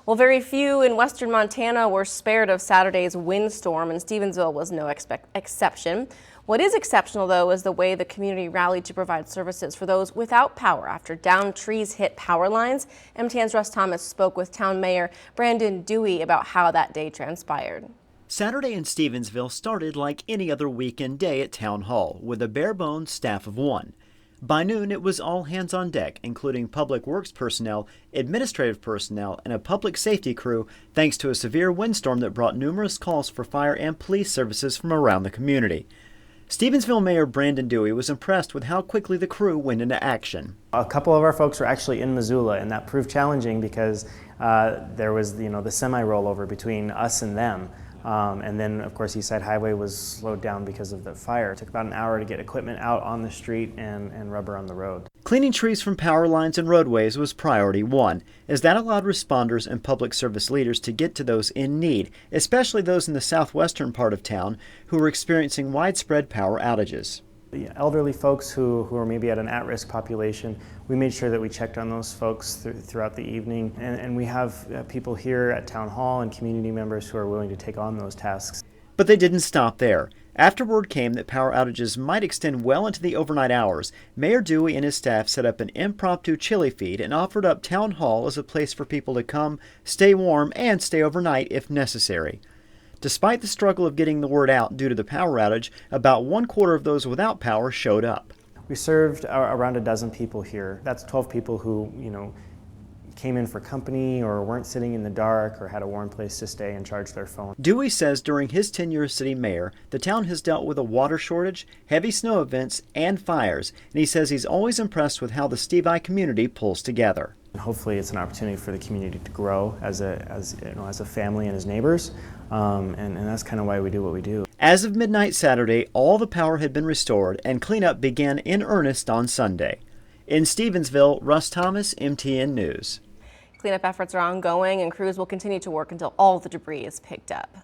Well, very few in western Montana were spared of Saturday's windstorm, and Stevensville was no exception. What is exceptional, though, is the way the community rallied to provide services for those without power after downed trees hit power lines. MTN's Russ Thomas spoke with Town Mayor Brandon Dewey about how that day transpired. Saturday in Stevensville started like any other weekend day at Town Hall, with a bare-bones staff of one. By noon, it was all hands on deck, including public works personnel, administrative personnel, and a public safety crew, thanks to a severe windstorm that brought numerous calls for fire and police services from around the community. Stevensville Mayor Brandon Dewey was impressed with how quickly the crew went into action. A couple of our folks were actually in Missoula, and that proved challenging because there was, the semi-rollover between us and them. And then, of course, East Side Highway was slowed down because of the fire. It took about an hour to get equipment out on the street and rubber on the road. Cleaning trees from power lines and roadways was priority one, as that allowed responders and public service leaders to get to those in need, especially those in the southwestern part of town who were experiencing widespread power outages. The elderly folks who are maybe at an at-risk population, we made sure that we checked on those folks throughout the evening. And we have people here at Town Hall and community members who are willing to take on those tasks. But they didn't stop there. After word came that power outages might extend well into the overnight hours, Mayor Dewey and his staff set up an impromptu chili feed and offered up Town Hall as a place for people to come, stay warm, and stay overnight if necessary. Despite the struggle of getting the word out due to the power outage, about 1/4 of those without power showed up. We served around a dozen people here. That's 12 people who, came in for company or weren't sitting in the dark or had a warm place to stay and charge their phone. Dewey says during his tenure as city mayor, the town has dealt with a water shortage, heavy snow events, and fires, and he says he's always impressed with how the Stevie community pulls together. And hopefully it's an opportunity for the community to grow as a family and as neighbors, and that's kind of why we do what we do. As of midnight Saturday, all the power had been restored and cleanup began in earnest on Sunday. In Stevensville, Russ Thomas, MTN News. Cleanup efforts are ongoing, and crews will continue to work until all the debris is picked up.